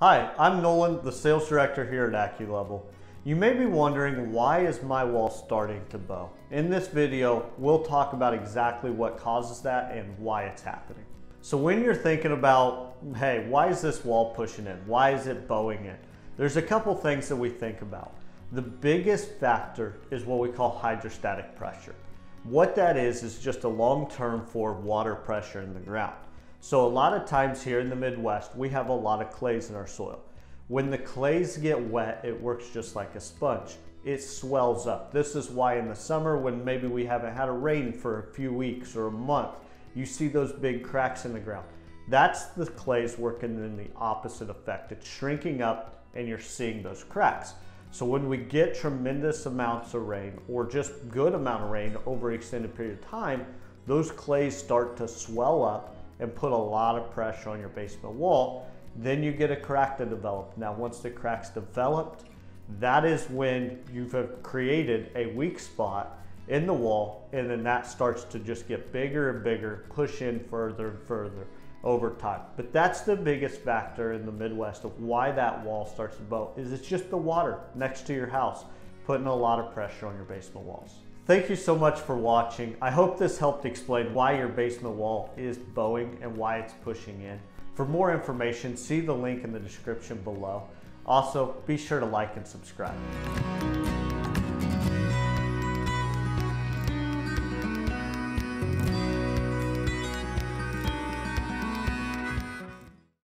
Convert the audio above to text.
Hi, I'm Nolan, the sales director here at Acculevel. You may be wondering, why is my wall starting to bow? In this video, we'll talk about exactly what causes that and why it's happening. So when you're thinking about, hey, why is this wall pushing in? Why is it bowing in? There's a couple things that we think about. The biggest factor is what we call hydrostatic pressure. What that is just a long term for water pressure in the ground. So a lot of times here in the Midwest, we have a lot of clays in our soil. When the clays get wet, it works just like a sponge. It swells up. This is why in the summer, when maybe we haven't had a rain for a few weeks or a month, you see those big cracks in the ground. That's the clays working in the opposite effect. It's shrinking up and you're seeing those cracks. So when we get tremendous amounts of rain or just good amount of rain over an extended period of time, those clays start to swell up and put a lot of pressure on your basement wall. Then you get a crack to develop. Now, once the crack's developed, that is when you've created a weak spot in the wall, and then that starts to just get bigger and bigger, push in further and further over time. But that's the biggest factor in the Midwest of why that wall starts to bow, is it's just the water next to your house putting a lot of pressure on your basement walls. Thank you so much for watching. I hope this helped explain why your basement wall is bowing and why it's pushing in. For more information, see the link in the description below. Also, be sure to like and subscribe.